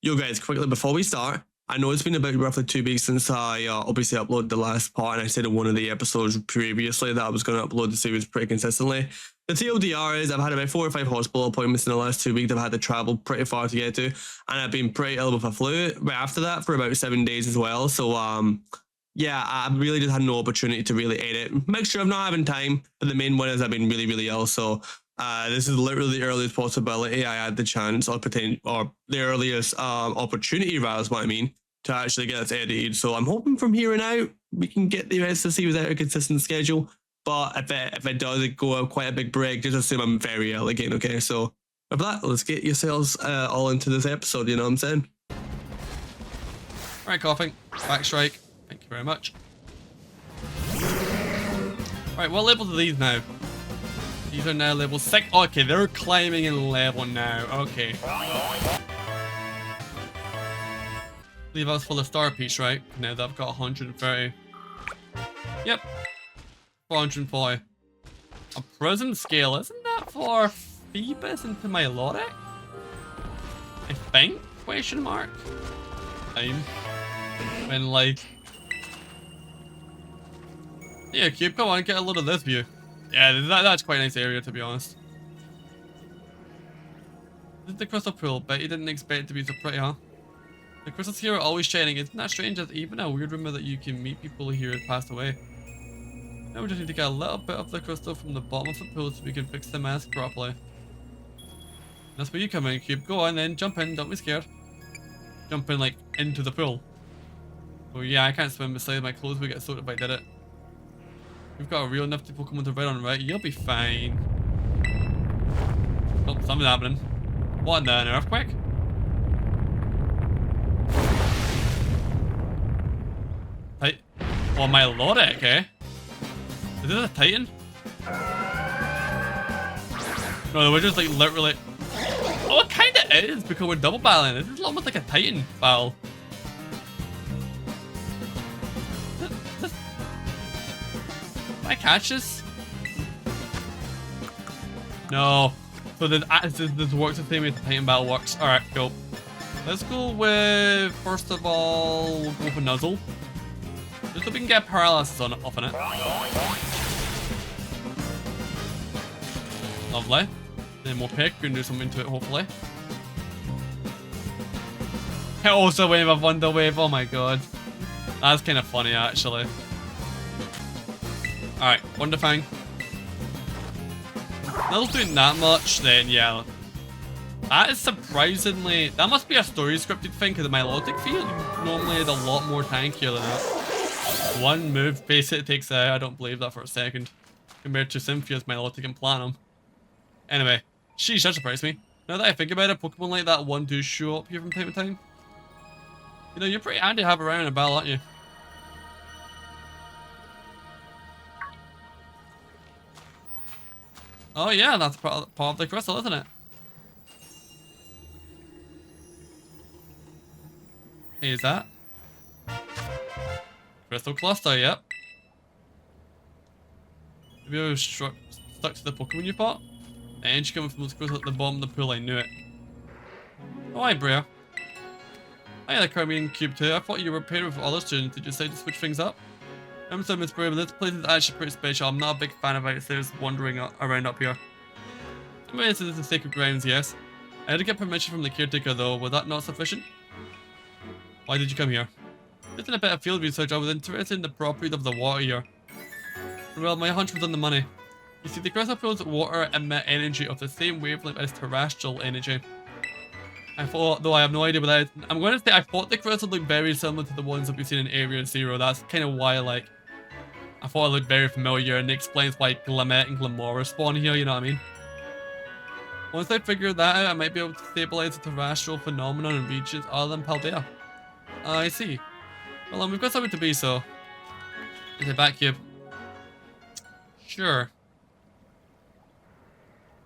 Yo guys, quickly before we start, I know it's been about roughly 2 weeks since I obviously uploaded the last part, and I said in one of the episodes previously that I was going to upload the series pretty consistently. The TLDR is I've had about 4 or 5 hospital appointments in the last 2 weeks. I've had to travel pretty far to get to, and I've been pretty ill with a flu right after that for about 7 days as well. So yeah, I really just had no opportunity to really edit. Mixture of not having time, but the main one is I've been really ill. So this is literally the earliest possibility I had the chance or the earliest opportunity, rather, is what I mean, to actually get this edited. So I'm hoping from here on out we can get the rest of the series out a consistent schedule. But if it does go out quite a big break, just assume I'm very ill again. Okay, so with that, let's get yourselves all into this episode. You know what I'm saying? Right, coughing. Back strike. Thank you very much. Right, what levels are these now? These are now level 6. Okay, they're climbing in level now. Okay. Leave us for the star piece, right? Now that I've got 130. Yep. 440. A prism scale. Isn't that for Phoebus into Melodic? I think? Question mark. Time. When like... Yeah, Cube, come on, get a load of this view. Yeah, that's quite a nice area, to be honest. This is the crystal pool. Bet you didn't expect it to be so pretty, huh? The crystals here are always shining. Isn't that strange? There's even a weird rumor that you can meet people here who passed away. Now we just need to get a little bit of the crystal from the bottom of the pool so we can fix the mask properly. That's where you come in, Cube. Go on then, jump in, don't be scared. Jump in, like, into the pool. Oh yeah, I can't swim beside my clothes would get soaked if I did it. We've got a real nifty Pokemon to ride on, right? You'll be fine. Oh, something's happening. What in the an earthquake? Oh, Melodic, eh? Is this a Titan? No, we're just like literally... Oh, it kinda is because we're double battling. This is almost like a Titan battle. Can I catch this? No. So this works the same way the Titan battle works. Alright, go. Let's go with, first of all, we'll go for Nuzzle. Just so we can get paralysis off on it. Lovely. Then we'll pick and do something to it, hopefully. It also wave of Wonder Wave, oh my god. That's kind of funny, actually. Alright, Wonder Fang. Not doing that much, then yeah. That is surprisingly... That must be a story scripted thing, because the Melodic field normally is a lot more tankier than that. One move basically takes out, I don't believe that for a second. Compared to Cynthia's Melodic and Platinum. Anyway, sheesh, that surprised me. Now that I think about it, Pokemon like that one do show up here from time to time. You know, you're pretty handy to have around in a battle, aren't you? Oh yeah, that's part of the crystal, isn't it? Hey, is that? Crystal cluster, yep. Maybe I was stuck to the Pokemon you fought? The energy coming from those crystals at the bottom of the pool, I knew it. Oh, hi, Brea. Hi there, Carmine Cube 2. I thought you were paired with other students. Did you decide to switch things up? I'm sorry, Miss Brea, but this place is actually pretty special. I'm not a big fan of outsiders wandering around up here. I mean, this is the sacred grounds, yes. I had to get permission from the caretaker, though. Was that not sufficient? Why did you come here? Just in a bit of field research, I was interested in the properties of the water here. Well, my hunch was on the money. You see, the crystal pools water emit energy of the same wavelength as terrestrial energy. I thought, though I have no idea what that is. I'm going to say I thought the crystals looked very similar to the ones that we've seen in Area Zero. That's kind of why, like, I thought it looked very familiar, and it explains why Glimmet and Glimora spawn here, you know what I mean? Once I figure that out, I might be able to stabilize the terrestrial phenomenon in regions other than Paldea. I see. Well, we've got something to be, so... Is it back, Cube? Sure.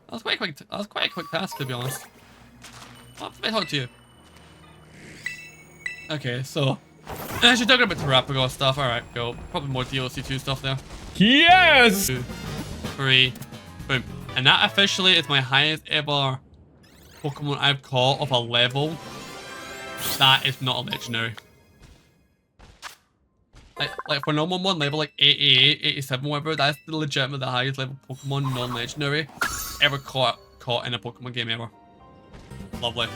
That was quite a quick task, to be honest. What if I talk to you? Okay, so... I should talk about Terrapago stuff. Alright, go. Probably more DLC 2 stuff there. Yes! 2, 3, boom. And that officially is my highest ever Pokemon I've caught of a level That is not a legendary. Like for normal one, level like 88, 87, whatever, that's the legitimate the highest level Pokemon non-legendary ever caught in a Pokemon game ever. Lovely.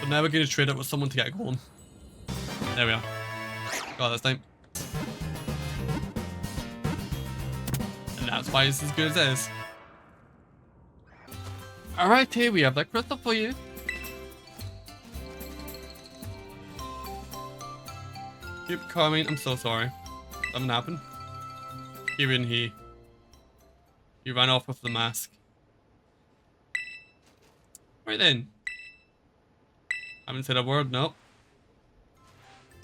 But now we're going to trade it with someone to get it going. There we are. Got this time. And that's why it's as good as it is. Alright, here we have that crystal for you. Keep coming. I'm so sorry. Something happened. Kieran, he ran off with the mask. Right then. Haven't said a word, no.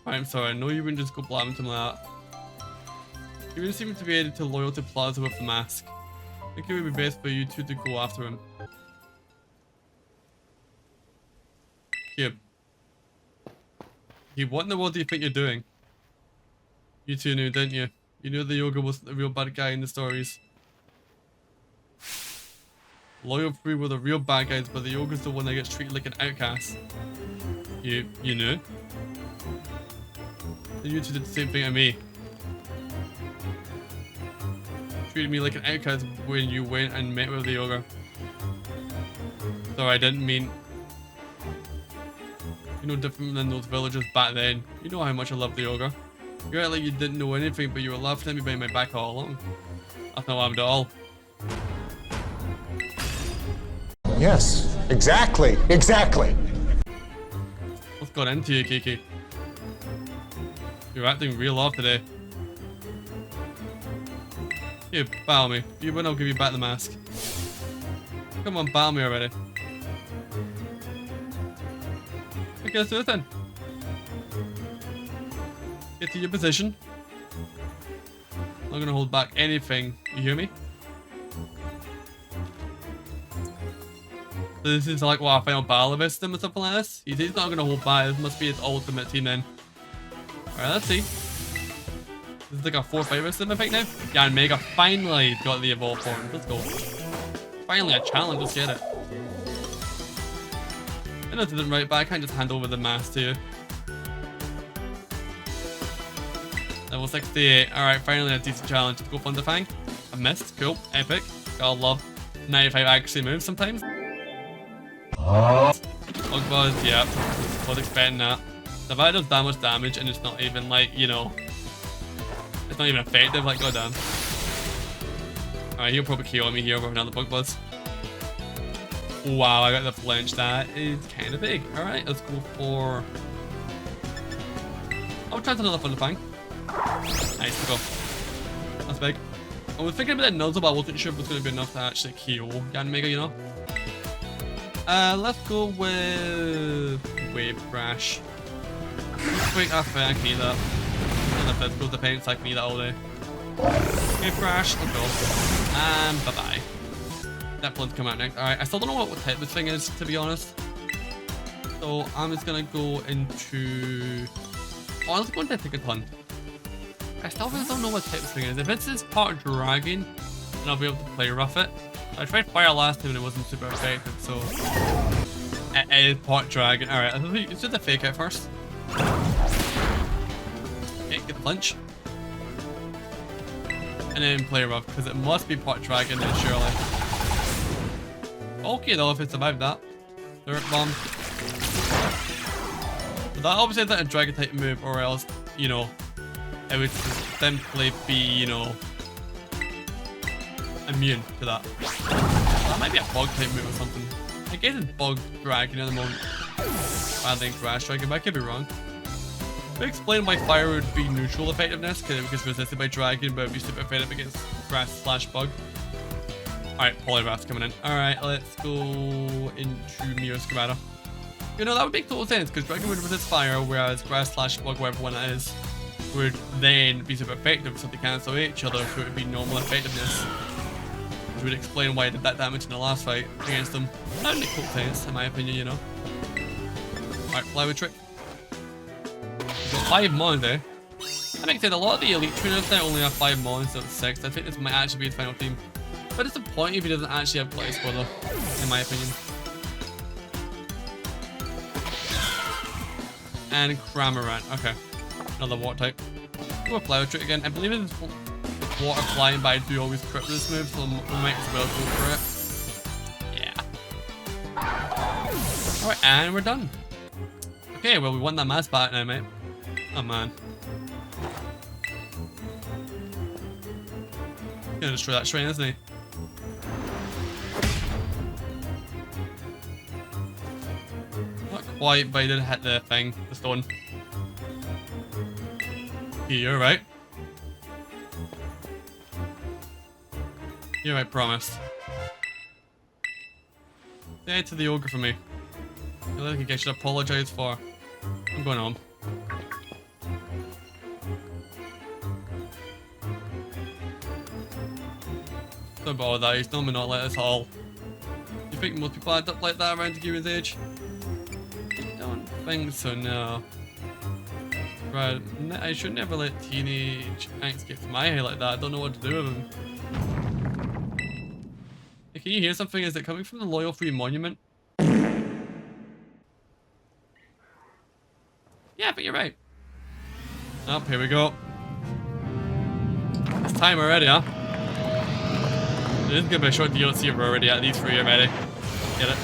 I'm sorry, I know you wouldn't just go blabbing to him like that. You wouldn't seem to be added to Loyalty Plaza with the mask. I think it would be best for you two to go after him. Kib. What in the world do you think you're doing? You two knew, didn't you? You knew the Yoga wasn't the real bad guy in the stories. Loyal 3 were the real bad guys, but the Yoga's the one that gets treated like an outcast. You knew? Then you two did the same thing to me. Treated me like an outcast when you went and met with the Yoga. Sorry, I didn't mean... You're no different than those villagers back then. You know how much I love the Yoga. You act like you didn't know anything, but you were laughing at me behind my back all along. That's not what happened at all. Yes, exactly. What's got into you, Kiki? You're acting real off today. Here, battle me. You win, I'll give you back the mask. Come on, battle me already. Okay, let's do it then. Get to your position. I'm not gonna hold back anything. You hear me? So this is like what, a final battle of him or something like this? He's not gonna hold back. This must be his ultimate team then. Alright, let's see. This is like a 4-fight with him, I think now. Yeah, and Mega finally got the evolve form. Let's go. Finally a challenge, let's get it. I know it didn't right, but I can't just hand over the mask to you. Level 68. Alright, finally a decent challenge. Let's go Thunderfang. I missed. Cool. Epic. Gotta love 95 accuracy moves sometimes. Bug Buzz, yeah. Was expecting that. The fact it does that much damage and it's not even like, you know, it's not even effective, like goddamn. Alright, he'll probably kill me here with another Bug Buzz. Wow, I got the flinch. That is kind of big. Alright, let's go for... I'll try another Thunderfang. Nice, let's go. That's big. I was thinking about that Nuzzle, but I wasn't sure if it was going to be enough to actually kill Ganmega, you know? Let's go with Wave Crash. Quick, I think I need that. And the physical defense, I can need that all day. Wave Crash, let's go. And bye-bye. That one's come out next. Alright, I still don't know what type this thing is, to be honest. So I'm just gonna go into... Oh, let's go into Tickaton. I still really don't know what type this thing is. If it's this part Dragon, then I'll be able to play rough it. I tried Fire last time and it wasn't super effective, so... It is part Dragon. Alright, let's do the fake out first. Okay, get the punch. And then play rough, because it must be part Dragon then, surely. Okay though, if it survived that. Dirt Bomb. But that obviously isn't a Dragon type move, or else, you know, it would simply be, you know, immune to that. That might be a Bug type move or something. I guess it's Bug Dragon at the moment. I think Grass Dragon, but I could be wrong. But explain why Fire would be neutral effectiveness, because it gets resisted by Dragon, but it would be super effective against Grass/Bug. Alright, Poliwrath's coming in. Alright, let's go into Meowscarada. You know, that would make total sense, because Dragon would resist Fire, whereas Grass/Bug, whatever one that is, would then be super effective, so they cancel each other, so it would be normal effectiveness. Which would explain why I did that damage in the last fight against them. That would make total sense, in my opinion, you know. Alright, Flywood Trick. We've got 5 mons there. That makes sense, a lot of the elite trainers now only have 5 mons instead of 6. I think this might actually be his final team. But it's the point if he doesn't actually have Glitter Spoiler, in my opinion. and Cramorant. Okay. Another water type. Go with Flower Trick again. I believe it's water flying, but I do always crit with this move, so we might as well go for it. Yeah. Alright, and we're done. Okay, well, we won that mask back now, mate. Oh, man. He's gonna destroy that shrine, isn't he? Not quite, but he did hit the thing, the stone. Okay, you're right. You're right, promise. Say it to the ogre for me. I feel like I should apologize for. I'm going home. Sorry about all that, he's normally not like this at all. You think most people act up like that around Kieran's age? I don't think so, no. Right, I should never let teenage angst get to my head like that. I don't know what to do with him. Hey, can you hear something? Is it coming from the Loyal Free Monument? Yeah, but you're right. Oh, here we go. It's time already, huh? It is gonna be a short DLC if we're already at these three already. Get it?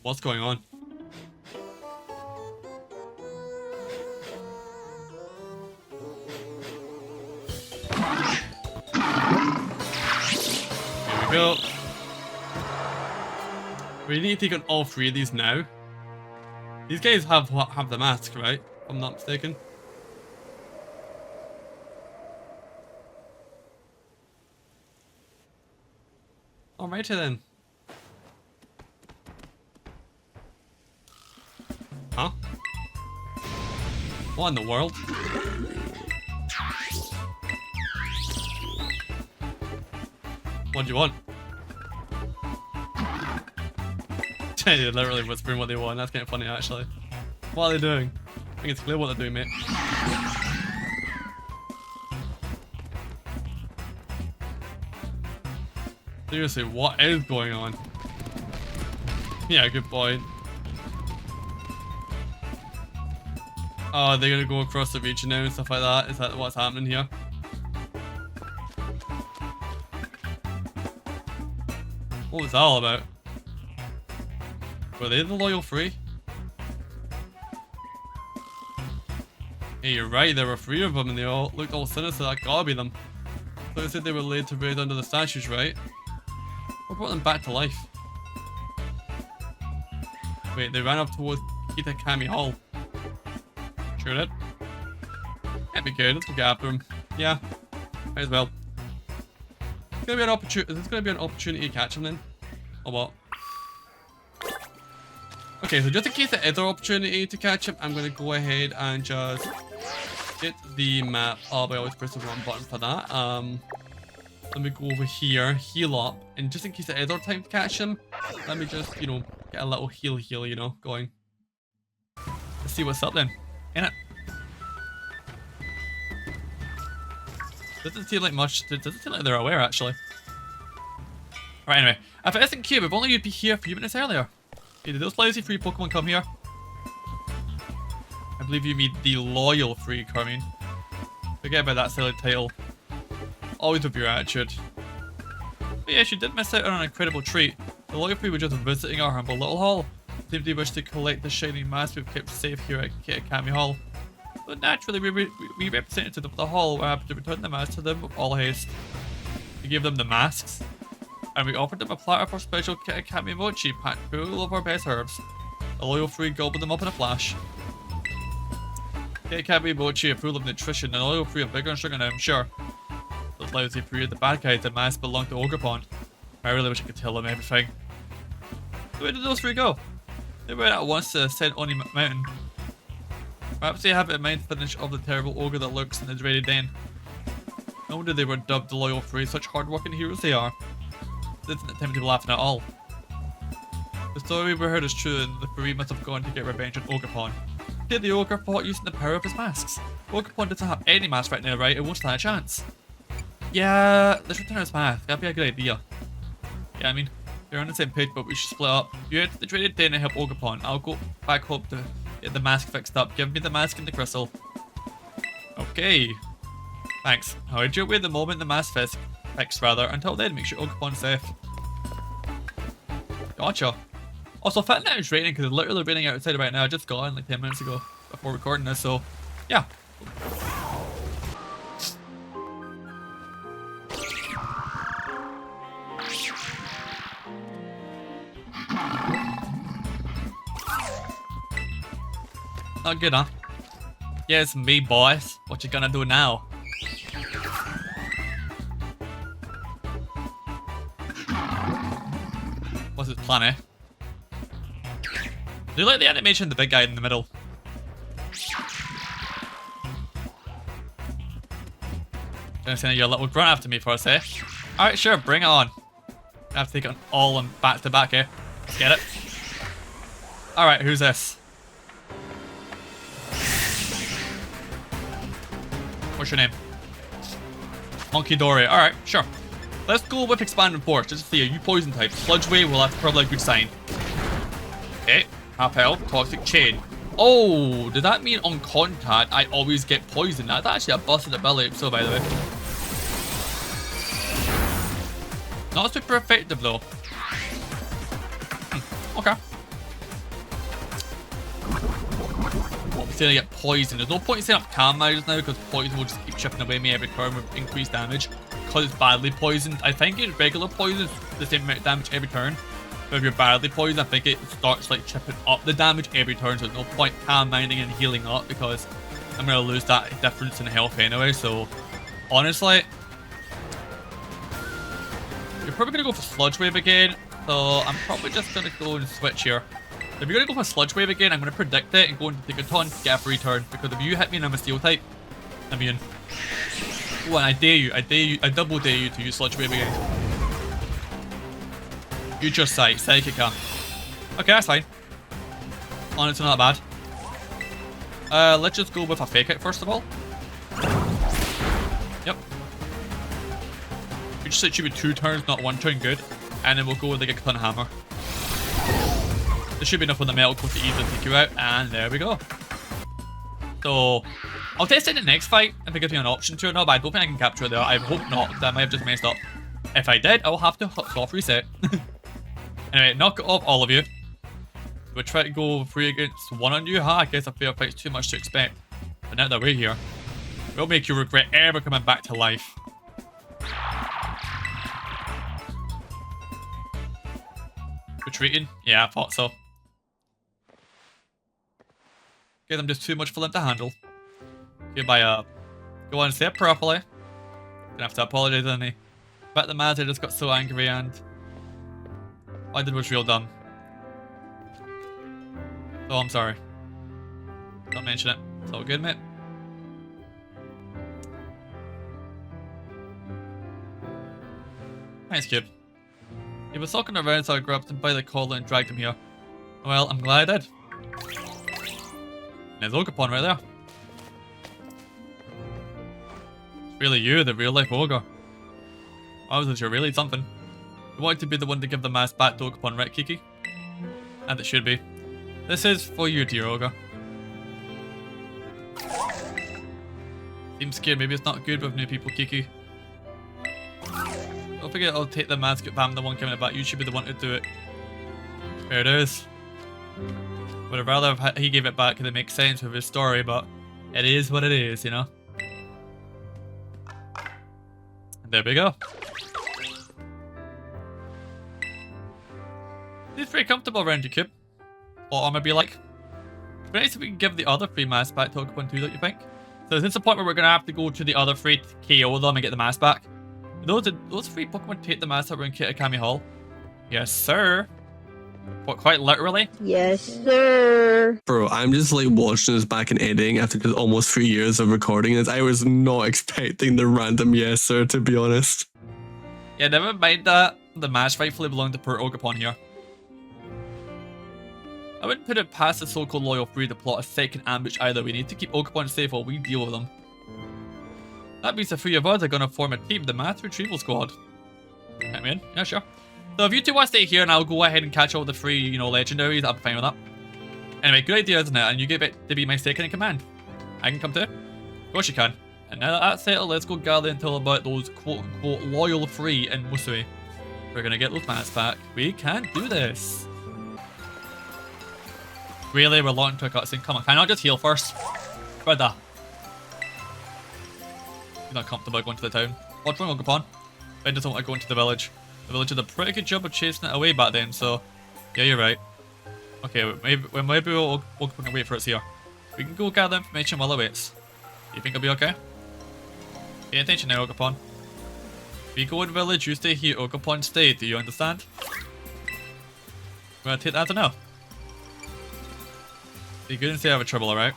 What's going on? Here we go. We need to take on all three of these now. These guys have the mask, right? If I'm not mistaken. Alrighty then. Huh? What in the world? What do you want? They're literally whispering what they want. That's kind of funny, actually. What are they doing? I think it's clear what they're doing, mate. Seriously, what is going on? Yeah, good point. Oh, they're gonna go across the region now and stuff like that. Is that what's happening here? What was that all about? Were they the Loyal Free? Hey, you're right, there were three of them and they all looked all sinister. That gotta be them. So they said they were laid to rest under the statues, right? What brought them back to life? Wait, they ran up towards Kitakami Hall. Sure did. Can't be good, let's go get after them. Yeah, might as well. It's gonna be an opportunity. Is this gonna be an opportunity to catch them then? Or what? Okay, so just in case there is an opportunity to catch him, I'm going to go ahead and just get the map up. I always press the wrong button for that. Let me go over here, heal up, and just in case there is our time to catch him, let me just, you know, get a little heal, you know, going. Let's see what's up then. Innit? Doesn't seem like much. Doesn't seem like they're aware, actually. Right, anyway. If it isn't Cube, if only you'd be here a few minutes earlier. Okay, did those lousy free Pokemon come here? I believe you mean the Loyal Free coming. Forget about that silly title. Always with your attitude. But yeah, she did miss out on an incredible treat. The Loyal Free were just visiting our humble little hall. Seemed they wish to collect the shiny mask we've kept safe here at Kitakami Hall. So naturally, we representatives of the hall were happy to return the mask to them with all haste. We gave them the masks, and we offered them a platter for special Kitakami mochi packed full of our best herbs. The Loyal Free gobbled them up in a flash. Kitakami mochi are full of nutrition, and Loyal Free are bigger and stronger now, I'm sure. Those lousy free of the bad guys, the mask belonged to Ogre Pond. I really wish I could tell them everything. So where did those three go? They went at once to ascend Oni Mountain. Perhaps they have it in mind to finish off the terrible ogre that lurks in the dreaded den. No wonder they were dubbed the Loyal Free, such hard-working heroes they are. This isn't the time to be laughing at all. The story we heard is true, and the Free must have gone to get revenge on Ogre Pond. Did the ogre fought using the power of his masks? Ogre Pond doesn't have any masks right now, right? It won't stand a chance. Yeah, let's return his mask. That'd be a good idea. Yeah, I mean, we're on the same page, but we should split up. You head to the traded den and help Ogapon. I'll go back home to get the mask fixed up. Give me the mask and the crystal. Okay. Thanks. I'll head your way the moment the mask fixed, rather. Until then, make sure Ogapon's safe. Gotcha. Also, fitting out it's raining because it's literally raining outside right now. I just got in like 10 minutes ago before recording this, so yeah. Not good, huh? Yeah, it's me, boys. What you gonna do now? What's his plan, eh? Do you like the animation of the big guy in the middle? Gonna send your little grunt after me for a sec. Alright, sure, bring it on. I have to take it all on back to back, eh? Let's get it. Alright, who's this? What's your name? Monkey Dory. Alright, sure. Let's go with Expanded Force. Just to see, are you poison type? Sludge Wave, well, that's probably a good sign. Okay. Half health. Toxic Chain. Oh, did that mean on contact I always get poisoned? That's actually a busted ability, so by the way. Not super effective though. Okay. Saying I get poisoned. There's no point in setting up calm measures now because poison will just keep chipping away me every turn with increased damage. Because it's badly poisoned. I think it's regular poison is the same amount of damage every turn. But if you're badly poisoned, I think it starts like chipping up the damage every turn. So there's no point calm minding and healing up because I'm gonna lose that difference in health anyway. So honestly, you're probably gonna go for Sludge Wave again. So I'm probably just gonna go and switch here. If you're going to go for Sludge Wave again, I'm going to predict it and go into Kitakami to get a free turn. Because if you hit me and I'm a Steel type, I mean... Oh, and I dare you, I double dare you to use Sludge Wave again. Future Sight, Psychica. Okay, that's fine. Honestly, not bad. Let's just go with a Fake It first of all. Yep. Future Sight should be 2 turns, not 1 turn, good. And then we'll go with the Gigaton Hammer. There should be enough on the metal coat to easily take you out, and there we go. So, I'll test it in the next fight if it gives me an option to or not, but I don't think I can capture it there. I hope not, because I might have just messed up. If I did, I'll have to soft reset. Anyway, knock it off all of you. We'll try to go 3 against 1 on you. I guess a fair fight's too much to expect. But now that we're here, we'll make you regret ever coming back to life. Retreating? Yeah, I thought so. Guess I'm just too much for them to handle. Goodbye, go on, say it properly. Gonna have to apologize, Annie. But the matter just got so angry and what I did was real dumb. So I'm sorry. Don't mention it. It's all good, mate. Thanks, kid. He was sulking around, so I grabbed him by the collar and dragged him here. Well, I'm glad I did. There's Ogapon right there. It's really you, the real life ogre. Why wasn't you really something? You wanted to be the one to give the mask back to Ogapon, right, Kiki? And it should be. This is for you, dear ogre. Seems scared, maybe it's not good with new people, Kiki. Don't forget I'll take the mask if I'm the one giving it back. You should be the one to do it. There it is. Would have rather have he gave it back because it makes sense with his story, but it is what it is, you know? And there we go. He's pretty comfortable around you, Cube. What armor be like? It'd be nice if we can give the other 3 masks back to Ogapon too, don't you think? So is this the point where we're going to have to go to the other 3 to KO them and get the mask back? Those 3 Pokemon take the mask over in Kitakami Hall? Yes, sir. What, quite literally? Yes, sir. Bro, I'm just like watching this back in editing after just almost 3 years of recording this. I was not expecting the random yes, sir, to be honest. Yeah, never mind that. The mask rightfully belonged to poor Ogapon here. I wouldn't put it past the so-called loyal 3 to plot a second ambush either. We need to keep Ogapon safe while we deal with them. That means the three of us are gonna form a team, the Math Retrieval Squad. I'm in. Yeah, sure. So if you two want to stay here and I'll go ahead and catch all the three, you know, legendaries, I'm fine with that. Anyway, good idea, isn't it? And you get to be my second in command. I can come too. Of course you can. And now that that's settled, let's go gather until about those quote-unquote loyal three in Musui. We're gonna get those masks back. We can do this. Really? We're locked into a cutscene. Come on, can I not just heal first? Brother. He's not comfortable going to the town. What's wrong, Ogapon? Ben doesn't want to go into the village. The village did a pretty good job of chasing it away back then, so... Yeah, you're right. Okay, maybe we'll wait for it here. We can go gather information while it waits. You think it'll be okay? Pay attention now, Ogapon. We go in village, you stay here, Ogapon stay, do you understand? We're gonna take that as a no. Be good and stay out of trouble, alright?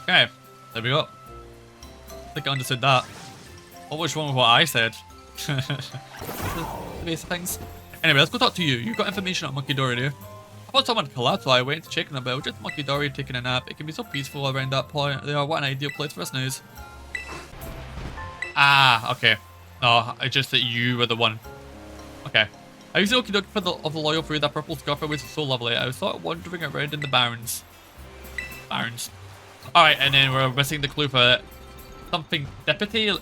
Okay, there we go. I think I understood that. What was wrong with what I said? The basic things. Anyway, let's go talk to you. You've got information on Monkey Dory, do you? I thought someone collapsed, so I went to check on about just Monkey Dory taking a nap. It can be so peaceful around that point. They are what an ideal place for a snooze. Ah, okay. No, it's just that you were the one. Okay. I was looking for the loyal fruit. That purple scarf was so lovely. I was sort of wandering around in the barrens. Alright, and then we're missing the clue for something deputy.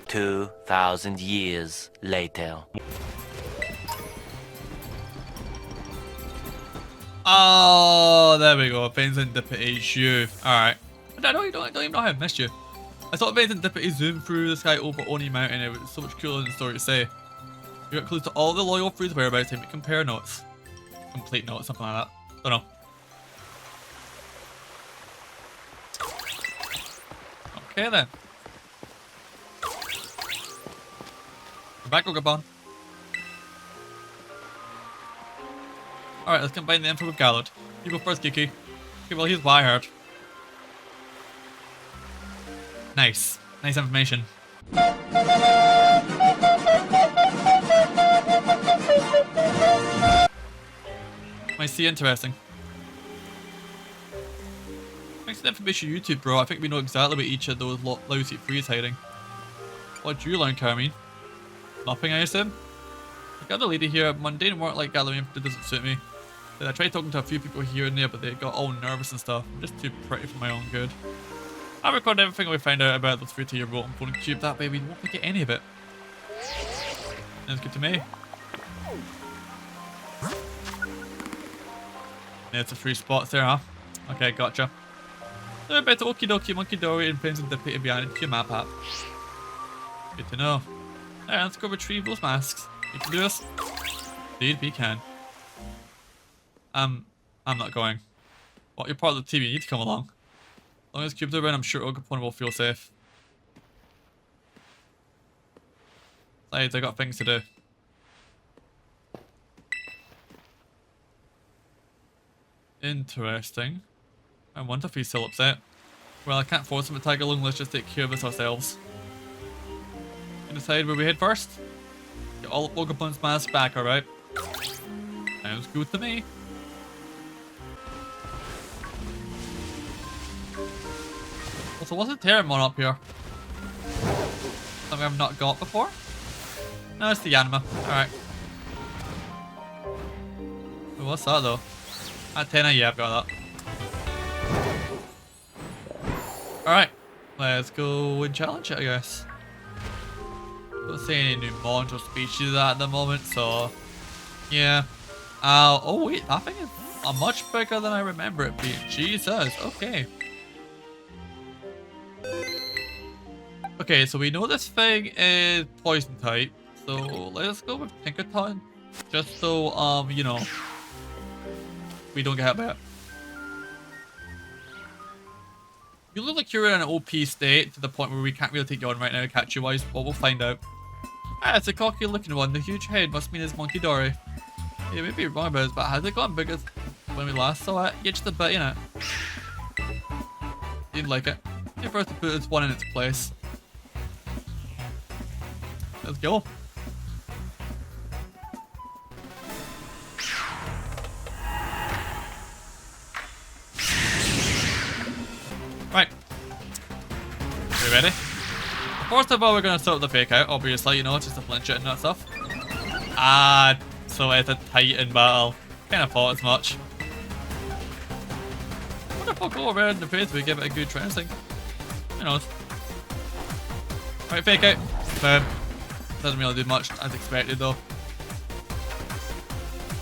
2,000 years later. Oh, there we go. Vincent Deputy is you. Alright. I don't even know how I missed you. I thought Vincent Deputy zoomed through the sky over Oni Mountain. It was so much cooler than the story to say. You got clues to all the loyal fruits whereabouts and compare notes. Complete notes, something like that. Don't know. Okay then. We're back, Ogapon. Alright, let's combine the info with Scarlet. You go first, Kiki. Okay, well, here's what I heard. Nice. Nice information. Might see interesting. Thanks to the information you two brought, I think we know exactly where each of those lousy three is hiding. What'd you learn, Kieran? Nothing, I assume? I got the lady here, mundane work like gathering info doesn't suit me. I tried talking to a few people here and there, but they got all nervous and stuff. I'm just too pretty for my own good. I recorded everything we found out about those three to your rotten phone and cube. That way we won't forget any of it. Sounds good to me. There's a free spots there, huh? Okay, gotcha. So a bit of okie dokie, monkey dory, and pins and dip it behind your map app. Good to know. Alright, let's go retrieve those masks. You can do this? Indeed, we can. I'm not going. Well, you're part of the team, you need to come along. As long as cubes are around, I'm sure Ogapon will feel safe. Besides, I got things to do. Interesting. I wonder if he's still upset. Well, I can't force him to tag along, let's just take care of this ourselves. You decide where we head first? Get all of Ogapon's masks back, alright? Sounds good to me. Also, what's a Terramon up here? Something I've not got before? No, it's the Yanma. Alright. What's that though? Antenna, yeah, I've got that. Alright. Let's go and challenge it, I guess. Don't see any new mons or species at the moment, so... Yeah. Oh wait, that thing is much bigger than I remember it being. Jesus, okay. Okay, so we know this thing is poison type, so let's go with Tinkerton, just so, you know, we don't get hit by it. You look like you're in an OP state to the point where we can't really take you on right now, catch you wise, but we'll find out. Ah, it's a cocky looking one, the huge head must mean it's Monkey Dory. Yeah, maybe you're wrong about it, but has it gotten bigger when we last saw it? Yeah, just a bit, innit? Didn't like it. Time for us to put this one in its place. Let's go. Right. Are you ready? First of all, we're gonna start with the fake out, obviously, you know, it's just a flinch it and that stuff. Ah, so it's a Titan battle. Kinda thought as much. What if I'll go around in the face we give it a good trouncing? Who knows? Right, fake out. Boom. Doesn't really do much as expected though.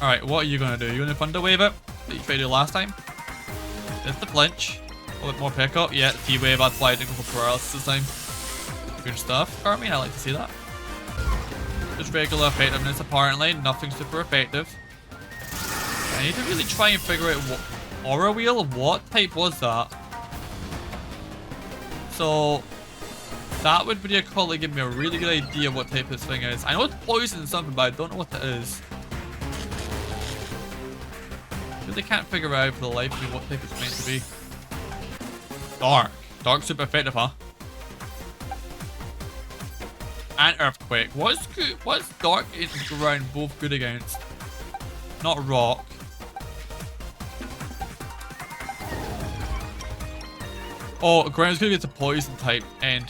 Alright, what are you gonna do? You gonna thunder wave it? That you tried to do last time? There's the flinch. A little bit more pick up. Yeah, T-wave, that's why I didn't go for paralysis this time. Good stuff. Carmi, I like to see that. Just regular effectiveness apparently, nothing super effective. I need to really try and figure out what aura wheel, what type was that? So that would really probably give me a really good idea what type this thing is. I know it's poison something, but I don't know what it is. Really can't figure out for the life of me what type it's meant to be. Dark. Dark super effective, huh? And earthquake. What's good? What's dark and ground both good against? Not rock. Oh, ground's good against a poison type, and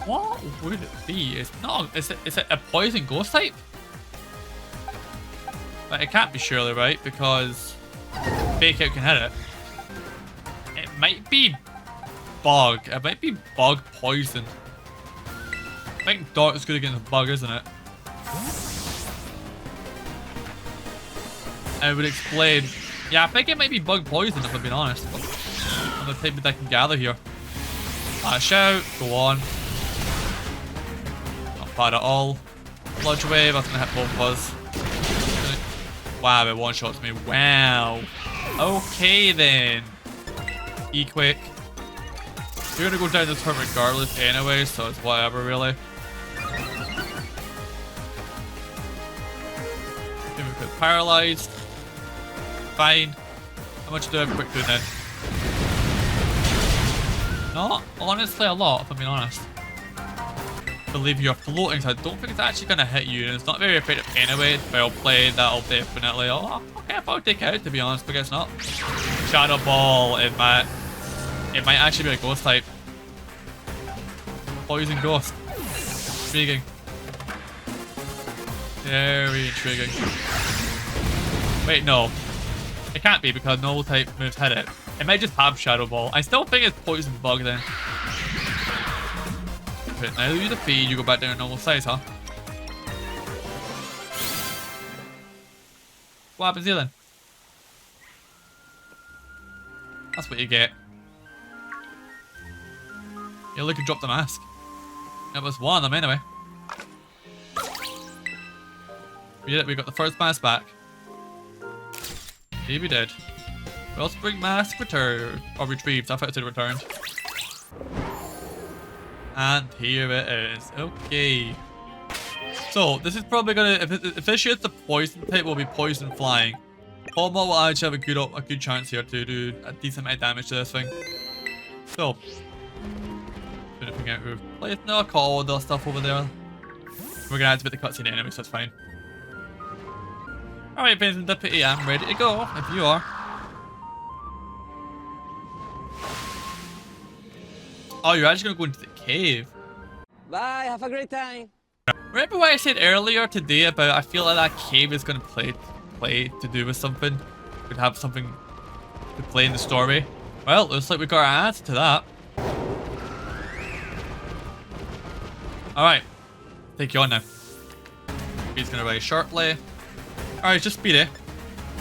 what would it be? It's not. Is it a poison ghost type? But it can't be surely, right? Because fake out can hit it. It might be bug. It might be bug poison. I think dark is good against bug, isn't it? And it would explain. Yeah, I think it might be bug poison if I'm being honest. On the type that I can gather here. Lash out, go on. Not bad at all. Sludge wave, that's gonna hit both of us. Wow, it one shots me. Wow. Okay then. E-quick. You're gonna go down this turn regardless anyway, so it's whatever really. Give me a bit paralyzed. Fine. How much do I have quick do then? Not honestly a lot, if I'm being honest. I believe you're floating, so I don't think it's actually gonna hit you, and it's not very effective anyway. It's well played, that'll definitely. Oh, okay, if I'll take it out to be honest, but I guess not. Shadow Ball, it might actually be a ghost type. Poison ghost. Intriguing. Very intriguing. Wait, no. It can't be because no type moves hit it. It might just have Shadow Ball. I still think it's Poison Bug then. Okay, now you defeat, you go back down to normal size, huh? What happens here then? That's what you get. Yeah, look, and drop the mask. It was one of them anyway. We did it, we got the first mask back. Yeah, we did. Wellspring mask returned. Or retrieved, I thought it said returned. And here it is. Okay. So, this is probably gonna, if this shoots the poison type, will be poison flying. Pawmot will actually have a good chance here to do a decent amount of damage to this thing. So, anything out of place? No, I caught all the stuff over there. We're gonna activate the cutscene anyway, so it's fine. Alright, Benson Deputy, I'm ready to go, if you are. Oh, you're actually gonna go into the cave. Bye, have a great time. Remember what I said earlier today about I feel like that cave is gonna play to do with something? Could have something to play in the story. Well, looks like we got our answer to that. Alright. Take you on now. He's gonna ride sharply. Alright, just speed it.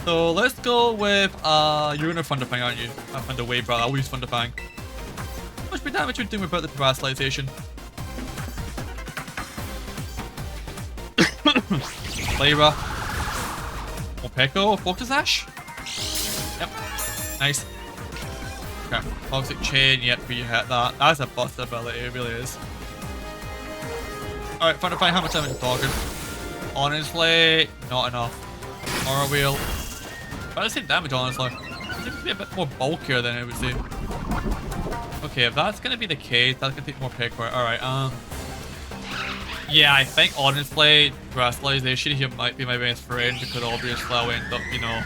So let's go with you're gonna Thunderfang, aren't you? Thunder Wave, rather. I'll use Thunderfang. How much damage are you doing without the paralyzation? Flavor. Opeko, Focus Ash? Yep. Nice. Okay. Toxic Chain, yep, we hit that. That's a busted ability, it really is. Alright, trying to find how much damage I'm talking. Honestly, not enough. Aura Wheel. About the same damage, honestly. It seems to be a bit more bulkier than I would say. Okay, if that's gonna be the case, that's gonna take more pick for it. Alright, yeah, I think honestly, Grassalization here might be my best friend because obviously I'll end up, you know,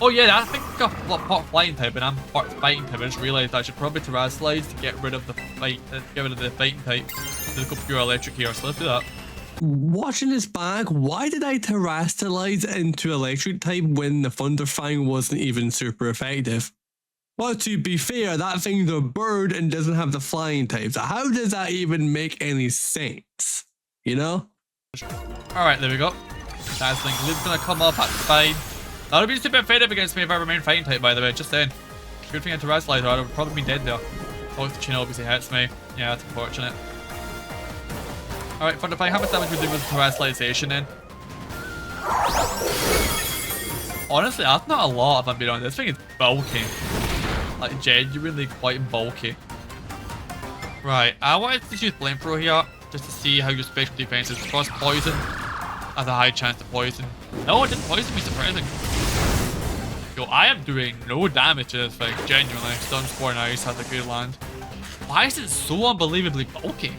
Oh yeah, I think I'm part flying type and I'm part fighting type. I just realised I should probably terrestrialize to get rid of the fighting type. So go pure electric here, so let's do that. Watching this back, why did I terrestrialize into electric type when the Thunderfang wasn't even super effective? Well, to be fair, that thing's a bird and doesn't have the flying type. So how does that even make any sense? You know? Alright, there we go. That's thing. Luke's gonna come up, that's fine. That would be super effective against me if I remain fighting type, by the way, just saying. Good thing I terrestrialized, or I would probably be dead there. Oh, the chin obviously hurts me. Yeah, that's unfortunate. Alright, Thunderfang, how much damage we do with terrestrialization then? Honestly, that's not a lot if I'm being honest. This thing is bulky. Like, genuinely quite bulky. Right, I wanted to use Flamethrower here, just to see how your special defense is. Cross poison has a high chance to poison. No, it didn't poison me, surprising. Yo, I am doing no damage to this thing, genuinely. Sunspore Ice has a good land. Why is it so unbelievably bulky?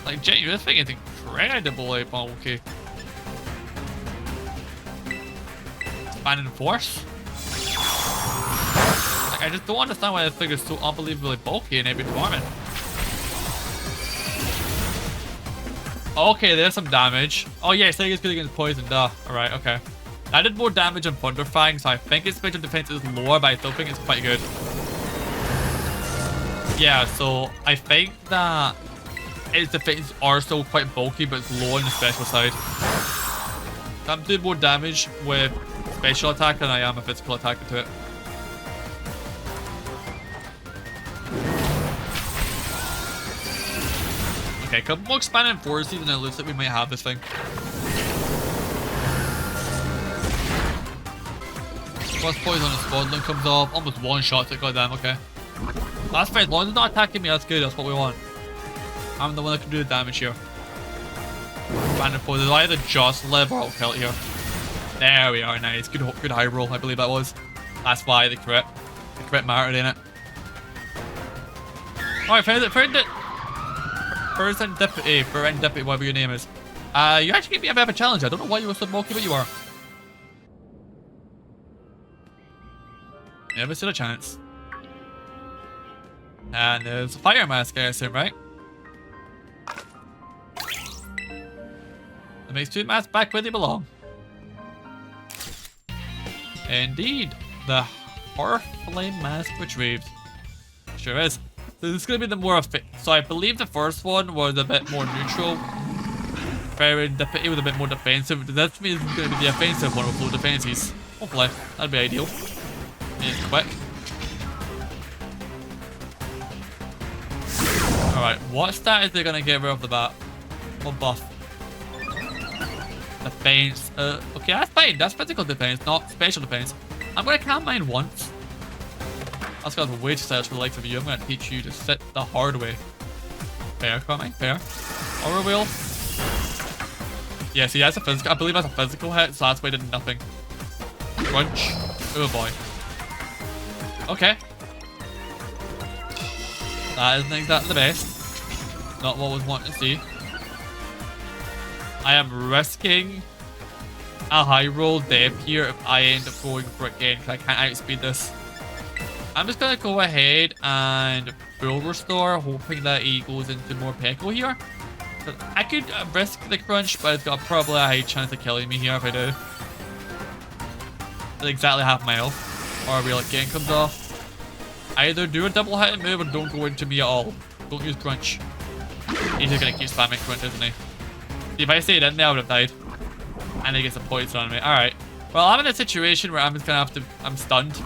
Like, genuinely, this thing is incredibly bulky. Expanding Force? Like, I just don't understand why this thing is so unbelievably bulky in every department. Okay, there's some damage. Oh yeah, it's good against poison, duh. Alright, okay. I did more damage on Thunderfang, so I think its special defense is lower, but I still think it's quite good. Yeah, so I think that its defense are still quite bulky, but it's low on the special side. I'm doing more damage with special attack than I am a physical attack to it. Okay, a couple more expanding forces and it looks like we might have this thing. Plus poison on the Scotland comes off, almost one shot it, goddamn, okay. That's fine, as long as it's not attacking me, that's good, that's what we want. I'm the one that can do the damage here. Expanding forces, I either just live or I'll kill it here. There we are, nice, good high roll, I believe that was. That's why the crit mattered in it. Alright, found it. Serendipity, whatever your name is. You actually gave me a bit of a challenge. I don't know why you were so bulky, but you are. Never stood a chance. And there's a fire mask, I assume, right? That makes two masks back where they belong. Indeed, the Horror Flame Mask retrieved. Sure is. So this is going to be the more so I believe the first one was a bit more neutral. Serendipity was a bit more defensive. That means it's going to be the offensive one with low defenses. Hopefully, that'd be ideal. And it's quick. Alright, what stat is they going to get rid of the bat? What buff? Defense. Okay, that's fine. That's physical defense, not special defense. I'm going to count mine once. That's got way too stylish for the likes of you. I'm going to teach you to sit the hard way. Fair, coming, fair. Aura wheel. Yeah, see, that's a physical. I believe that's a physical hit, so that's why I did nothing. Crunch. Oh boy. Okay. That isn't exactly the best. Not what I was wanting to see. I am risking a high roll death here if I end up going for it again, because I can't outspeed this. I'm just going to go ahead and full restore, hoping that he goes into more Peko here. But I could risk the crunch, but it's got probably a high chance of killing me here if I do. At exactly half my health. Or a real gain comes off. Either do a double hit and move or don't go into me at all. Don't use crunch. He's just going to keep spamming crunch, isn't he? See, if I stayed in there, I would have died. And he gets a poison on me. Alright. Well, I'm in a situation where I'm just going to have to... I'm stunned.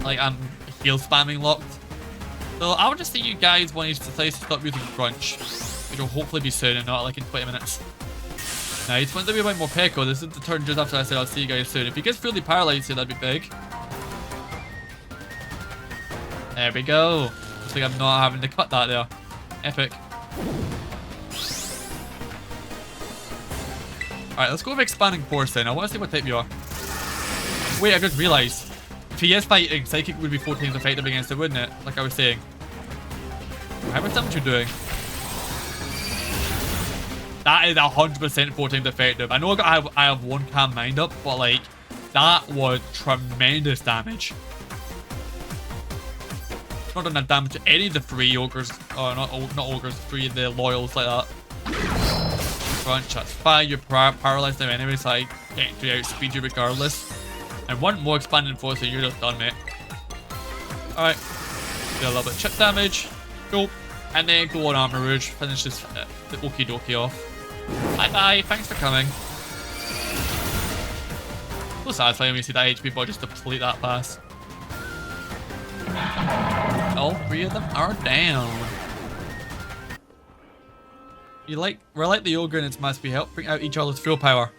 Like, I'm heal spamming locked. So I would just think you guys want to decide to stop using crunch. Which will hopefully be soon and not like in 20 minutes. Nice. Once we buy more Peko, this is the turn just after I said I'll see you guys soon. If he gets fully paralyzed here, that'd be big. There we go. Looks like I'm not having to cut that there. Epic. Alright, let's go with expanding force then. I want to see what type you are. Wait, I just realised. If he is fighting, Psychic would be 4 times effective against it, wouldn't it? Like I was saying. How much damage you doing? That is 100% 4 times effective. I know I have one calm mind up, but like, That was tremendous damage. Not done enough damage to any of the 3 ogres, or not ogres, 3 of the loyals like that. Front shots fire, you're paralyzed now anyway, so I get to outspeed you regardless. And one more expanding force, so you're just done, mate. Alright, do a little bit of chip damage, go, and then go on Armor Rouge, finish this the okie dokie off. Bye bye, thanks for coming. So satisfying when you see that HP bar just deplete that fast. All 3 of them are down. We're like the ogre and its mask. We help bring out each other's full power.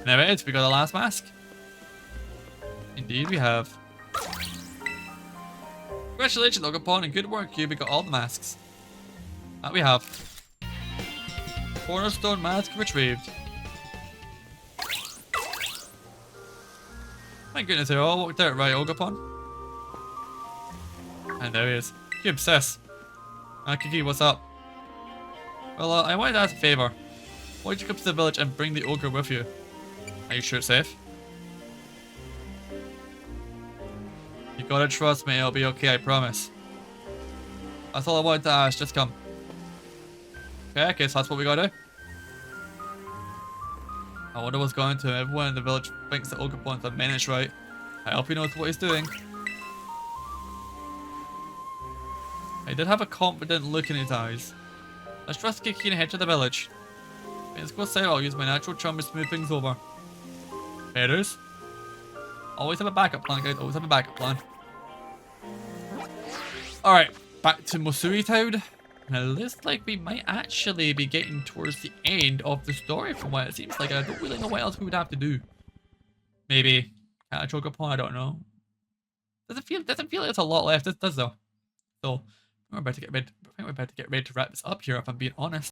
Now it is, we got the last mask. Indeed we have. Congratulations, Ogapon, and good work, you. We got all the masks. That we have. Cornerstone mask retrieved. Thank goodness it all worked out right, Ogapon. And there he is. Cube sis. Kiki, what's up? Well, I wanted to ask a favor. Why don't you come to the village and bring the ogre with you? Are you sure it's safe? You gotta trust me, it'll be okay, I promise. That's all I wanted to ask, just come. Okay, so that's what we gotta do. I wonder what's going to. Everyone in the village thinks that Ogapon's a menace, right? I hope he knows what he's doing. He did have a confident look in his eyes. Let's trust Kiki and head to the village. Let's go south. I'll use my natural charm to smooth things over. Betters. Always have a backup plan, guys. Always have a backup plan. Alright, back to Mosui Town. Now, it looks like we might actually be getting towards the end of the story from what it seems like. I don't really know what else we would have to do. Maybe catch Ogapon, I don't know. Doesn't feel like there's a lot left, it does though. So, I think we're about to get ready to wrap this up here if I'm being honest.